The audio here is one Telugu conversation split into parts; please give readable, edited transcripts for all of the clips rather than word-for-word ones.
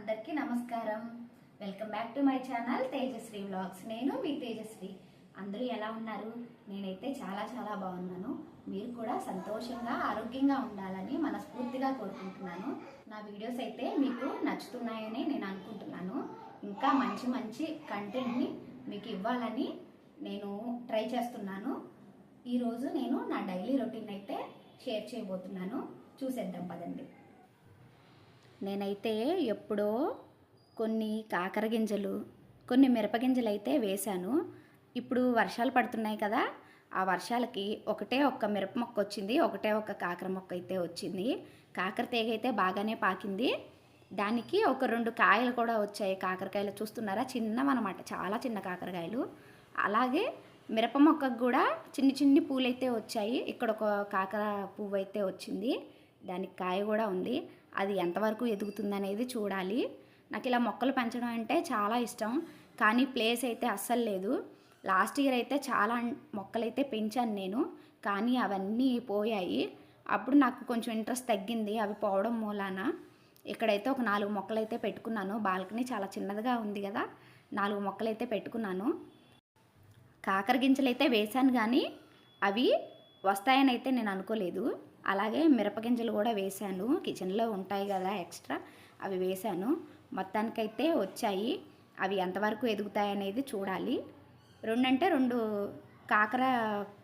అందరికీ నమస్కారం. Welcome back to my channel Tejasri vlogs. నేను మీ తేజశ్రీ. అందరూ ఎలా ఉన్నారు? నేనైతే చాలా చాలా బాగున్నాను. మీరు కూడా సంతోషంగా ఆరోగ్యంగా ఉండాలని మనస్ఫూర్తిగా కోరుకుంటున్నాను. నా వీడియోస్ అయితే మీకు నచ్చుతున్నాయని నేను అనుకుంటున్నాను. ఇంకా మంచి మంచి కంటెంట్ని మీకు ఇవ్వాలని నేను ట్రై చేస్తున్నాను. ఈరోజు నేను నా డైలీ రొటీన్ అయితే షేర్ చేయబోతున్నాను. చూసేద్దాం పదండి. నేనైతే ఎప్పుడో కొన్ని కాకర గింజలు, కొన్ని మిరపగింజలు అయితే వేశాను. ఇప్పుడు వర్షాలు పడుతున్నాయి కదా, ఆ వర్షాలకి ఒకటే ఒక్క మిరప మొక్క వచ్చింది, ఒకటే ఒక్క కాకర మొక్క అయితే వచ్చింది. కాకర తీగ అయితే బాగానే పాకింది. దానికి ఒక 2 కాయలు కూడా వచ్చాయి. కాకరకాయలు చూస్తున్నారా, చిన్నవన్నమాట, చాలా చిన్న కాకరకాయలు. అలాగే మిరప మొక్కకు కూడా చిన్ని చిన్ని పూలు అయితే వచ్చాయి. ఇక్కడ ఒక కాకర పువ్వు అయితే వచ్చింది, దానికి కాయ కూడా ఉంది. అది ఎంతవరకు ఎదుగుతుంది అనేది చూడాలి. నాకు ఇలా మొక్కలు పెంచడం అంటే చాలా ఇష్టం, కానీ ప్లేస్ అయితే అస్సలు లేదు. లాస్ట్ ఇయర్ అయితే చాలా మొక్కలు అయితే పెంచాను నేను, కానీ అవన్నీ పోయాయి. అప్పుడు నాకు కొంచెం ఇంట్రెస్ట్ తగ్గింది. అవి పోవడం మూలాన ఇక్కడైతే ఒక 4 మొక్కలు అయితే పెట్టుకున్నాను. బాల్కనీ చాలా చిన్నదిగా ఉంది కదా, 4 మొక్కలు అయితే పెట్టుకున్నాను. కాకర గింజలు అయితే వేశాను, కానీ అవి వస్తాయని అయితే నేను అనుకోలేదు. అలాగే మిరపగింజలు కూడా వేశాను, కిచెన్లో ఉంటాయి కదా ఎక్స్ట్రా, అవి వేశాను. మొత్తానికైతే వచ్చాయి. అవి ఎంతవరకు ఎదుగుతాయనేది చూడాలి. 2 కాకర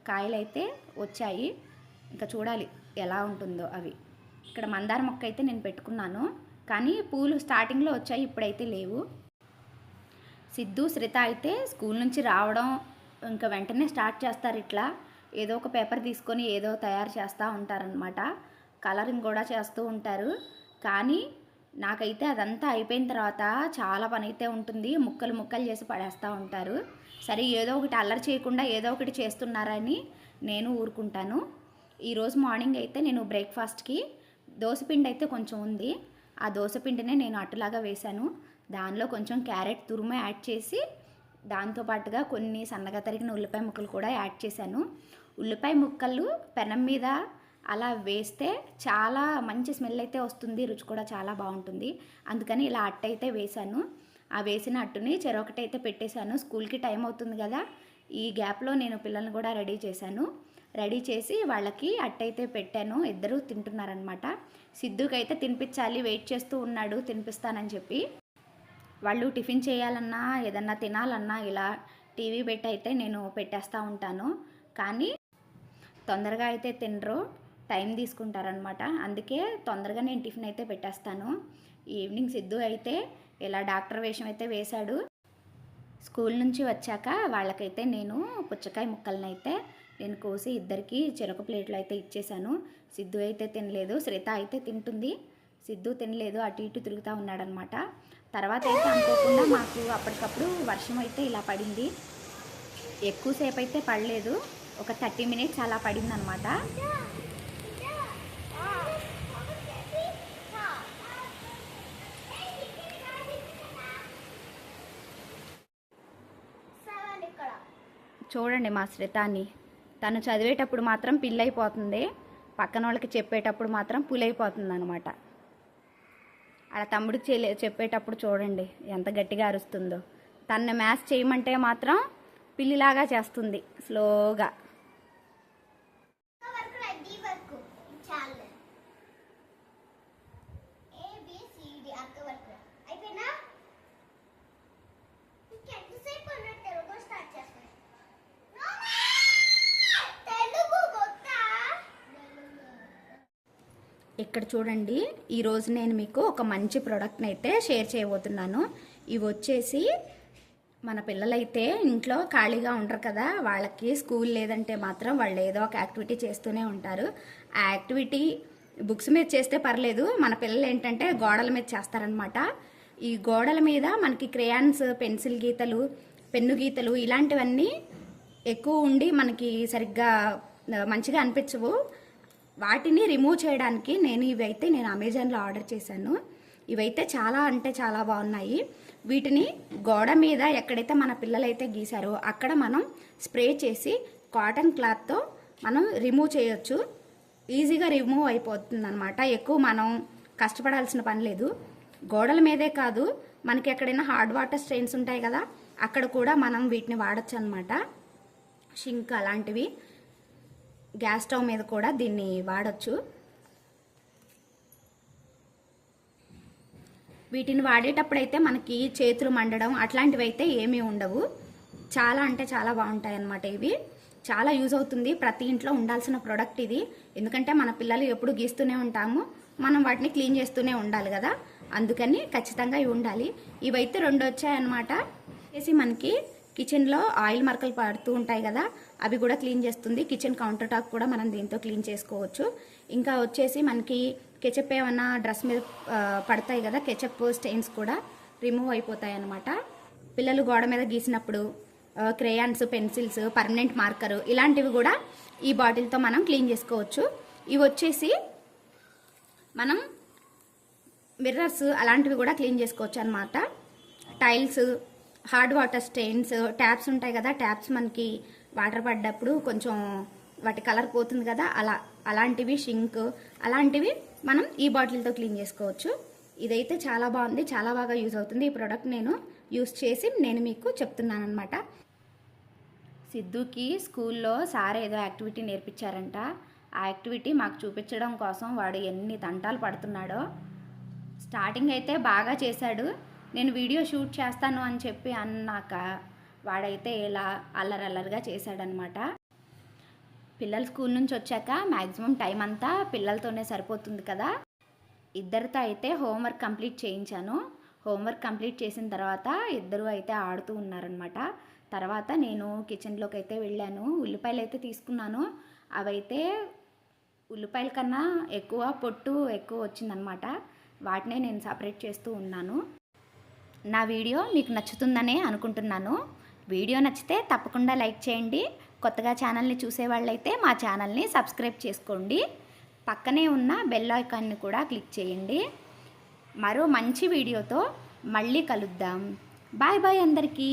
కాయలు అయితే వచ్చాయి. ఇంకా చూడాలి ఎలా ఉంటుందో అవి. ఇక్కడ మందార మొక్క అయితే నేను పెట్టుకున్నాను, కానీ పూలు స్టార్టింగ్లో వచ్చాయి, ఇప్పుడైతే లేవు. సిద్ధు శ్రిత అయితే స్కూల్ నుంచి రావడం ఇంకా వెంటనే స్టార్ట్ చేస్తారు. ఇట్లా ఏదో ఒక పేపర్ తీసుకొని ఏదో తయారు చేస్తూ ఉంటారనమాట. కలరింగ్ కూడా చేస్తూ ఉంటారు. కానీ నాకైతే అదంతా అయిపోయిన తర్వాత చాలా పని అయితే ఉంటుంది. ముక్కలు ముక్కలు చేసి పడేస్తూ ఉంటారు. సరే, ఏదో ఒకటి అల్లరి చేయకుండా ఏదో ఒకటి చేస్తున్నారని నేను ఊరుకుంటాను. ఈరోజు మార్నింగ్ అయితే నేను బ్రేక్ఫాస్ట్కి దోసపిండి అయితే కొంచెం ఉంది. ఆ దోసపిండినే నేను అట్టులాగా వేశాను. దానిలో కొంచెం క్యారెట్ తురుము యాడ్ చేసి, దాంతోపాటుగా కొన్ని సన్నగా తరిగిన ఉల్లిపాయ ముక్కలు కూడా యాడ్ చేశాను. ఉల్లిపాయ ముక్కలు పెనం మీద అలా వేస్తే చాలా మంచి స్మెల్ అయితే వస్తుంది, రుచి కూడా చాలా బాగుంటుంది. అందుకని ఇలా అట్టు అయితే వేశాను. ఆ వేసిన అట్టుని చెరొకటి అయితే పెట్టేశాను. స్కూల్కి టైం అవుతుంది కదా, ఈ గ్యాప్లో నేను పిల్లల్ని కూడా రెడీ చేశాను. రెడీ చేసి వాళ్ళకి అట్టు అయితే పెట్టాను. ఇద్దరు తింటున్నారనమాట. సిద్ధుకి అయితే తినిపించాలి, వెయిట్ చేస్తూ ఉన్నాడు తినిపిస్తానని చెప్పి. వాళ్ళు టిఫిన్ చేయాలన్నా ఏదన్నా తినాలన్నా ఇలా టీవీ పెట్టి అయితే నేను పెట్టేస్తూ ఉంటాను. కానీ తొందరగా అయితే తినరు, టైం తీసుకుంటారనమాట. అందుకే తొందరగా నేను టిఫిన్ అయితే పెట్టేస్తాను. ఈవినింగ్ సిద్ధు అయితే ఇలా డాక్టర్ వేషం అయితే వేశాడు. స్కూల్ నుంచి వచ్చాక వాళ్ళకైతే నేను పుచ్చకాయ ముక్కలను అయితే నేను కోసి ఇద్దరికి చెరొక ప్లేట్లో అయితే ఇచ్చేసాను. సిద్ధు అయితే తినలేదు, శ్రీత అయితే తింటుంది. సిద్ధు తినలేదు, అటు ఇటు తిరుగుతూ ఉన్నాడనమాట. తర్వాత అయితే అనుకోకుండా మాకు అప్పటికప్పుడు వర్షం అయితే ఇలా పడింది. ఎక్కువసేపు అయితే పడలేదు, ఒక 30 మినిట్స్ అలా పడింది అనమాట. చూడండి మా శ్రితాన్ని, తను చదివేటప్పుడు మాత్రం పిల్లైపోతుంది, పక్కన వాళ్ళకి చెప్పేటప్పుడు మాత్రం పులైపోతుంది అనమాట. అలా తమ్ముడికి చెప్పేటప్పుడు చూడండి ఎంత గట్టిగా అరుస్తుందో. తను మ్యాథ్స్ చేయమంటే మాత్రం పిల్లిలాగా చేస్తుంది స్లోగా. ఇక్కడ చూడండి, ఈరోజు నేను మీకు ఒక మంచి ప్రోడక్ట్ని అయితే షేర్ చేయబోతున్నాను. ఇవి వచ్చేసి మన పిల్లలైతే ఇంట్లో ఖాళీగా ఉండరు కదా, వాళ్ళకి స్కూల్ లేదంటే మాత్రం వాళ్ళు ఏదో ఒక యాక్టివిటీ చేస్తూనే ఉంటారు. ఆ యాక్టివిటీ బుక్స్ మీద చేస్తే పర్లేదు, మన పిల్లలు ఏంటంటే గోడల మీద చేస్తారనమాట. ఈ గోడల మీద మనకి క్రేయాన్స్, పెన్సిల్ గీతలు, పెన్ను గీతలు ఇలాంటివన్నీ ఎక్కువ ఉండి మనకి సరిగ్గా మంచిగా అనిపించవు. వాటిని రిమూవ్ చేయడానికి ఇవైతే నేను అమెజాన్లో ఆర్డర్ చేశాను. ఇవైతే చాలా అంటే చాలా బాగున్నాయి. వీటిని గోడ మీద ఎక్కడైతే మన పిల్లలైతే గీసారో అక్కడ మనం స్ప్రే చేసి కాటన్ క్లాత్తో మనం రిమూవ్ చేయొచ్చు. ఈజీగా రిమూవ్ అయిపోతుంది అనమాట. ఎక్కువ మనం కష్టపడాల్సిన పని లేదు. గోడల మీదే కాదు, మనకి ఎక్కడైనా హార్డ్ వాటర్ స్ట్రెయిన్స్ ఉంటాయి కదా, అక్కడ కూడా మనం వీటిని వాడచ్చు అనమాట. షింక్ అలాంటివి, గ్యాస్ స్టవ్ మీద కూడా దీన్ని వాడచ్చు. వీటిని వాడేటప్పుడు అయితే మనకి చేతులు మండడం అట్లాంటివి అయితే ఏమీ ఉండవు. చాలా అంటే చాలా బాగుంటాయి అన్నమాట. ఇవి చాలా యూజ్ అవుతుంది, ప్రతి ఇంట్లో ఉండాల్సిన ప్రోడక్ట్ ఇది. ఎందుకంటే మన పిల్లలు ఎప్పుడు గీస్తూనే ఉంటాము, మనం వాటిని క్లీన్ చేస్తూనే ఉండాలి కదా, అందుకని ఖచ్చితంగా ఇవి ఉండాలి. ఇవైతే 2 వచ్చాయన్నమాట. చేసి మనకి కిచెన్లో ఆయిల్ మరకలు పడుతూ ఉంటాయి కదా, అవి కూడా క్లీన్ చేస్తుంది. కిచెన్ కౌంటర్ టాప్ కూడా మనం దీంతో క్లీన్ చేసుకోవచ్చు. ఇంకా వచ్చేసి మనకి కెచప్ ఏమన్నా డ్రెస్ మీద పడతాయి కదా, కెచప్ స్టెయిన్స్ కూడా రిమూవ్ అయిపోతాయి అన్నమాట. పిల్లలు గోడ మీద గీసినప్పుడు క్రేయాన్స్, పెన్సిల్స్, పర్మనెంట్ మార్కరు ఇలాంటివి కూడా ఈ బాటిల్తో మనం క్లీన్ చేసుకోవచ్చు. ఇవి వచ్చేసి మనం మిర్రర్స్ అలాంటివి కూడా క్లీన్ చేసుకోవచ్చు అన్నమాట. Tiles, hard water stains, taps ఉంటాయి కదా, ట్యాప్స్ మనకి వాటర్ పడ్డప్పుడు కొంచెం వాటి కలర్ పోతుంది కదా, అలాంటివి, షింక్ అలాంటివి మనం ఈ బాటిల్తో క్లీన్ చేసుకోవచ్చు. ఇదైతే చాలా బాగుంది, చాలా బాగా యూజ్ అవుతుంది. ఈ ప్రోడక్ట్ నేను యూజ్ చేసి నేను మీకు చెప్తున్నాను అనమాట. సిద్ధుకి స్కూల్లో సార్ ఏదో యాక్టివిటీ నేర్పించారంట. ఆ యాక్టివిటీ మాకు చూపించడం కోసం వాడు ఎన్ని తంటాలు పడుతున్నాడో. స్టార్టింగ్ అయితే బాగా చేశాడు, నేను వీడియో షూట్ చేస్తాను అని చెప్పి అన్నాక వాడైతే ఇలా అల్లరల్లరిగా చేశాడనమాట. పిల్లలు స్కూల్ నుంచి వచ్చాక మ్యాక్సిమం టైం అంతా పిల్లలతోనే సరిపోతుంది కదా. ఇద్దరితో అయితే హోంవర్క్ కంప్లీట్ చేయించాను. హోంవర్క్ కంప్లీట్ చేసిన తర్వాత ఇద్దరు అయితే ఆడుతూ ఉన్నారనమాట. తర్వాత నేను కిచెన్లోకి అయితే వెళ్ళాను. ఉల్లిపాయలు అయితే తీసుకున్నాను. అవైతే ఉల్లిపాయల కన్నా పొట్టు ఎక్కువ వచ్చిందనమాట. వాటినే నేను సపరేట్ చేస్తూ ఉన్నాను. నా వీడియో మీకు నచ్చుతుందనే అనుకుంటున్నాను. వీడియో నచ్చితే తప్పకుండా లైక్ చేయండి. కొత్తగా ఛానల్ని చూసేవాళ్ళైతే మా ఛానల్ని సబ్స్క్రైబ్ చేసుకోండి. పక్కనే ఉన్న బెల్ ఐకాన్ని కూడా క్లిక్ చేయండి. మరో మంచి వీడియోతో మళ్ళీ కలుద్దాం. బాయ్ బాయ్ అందరికీ.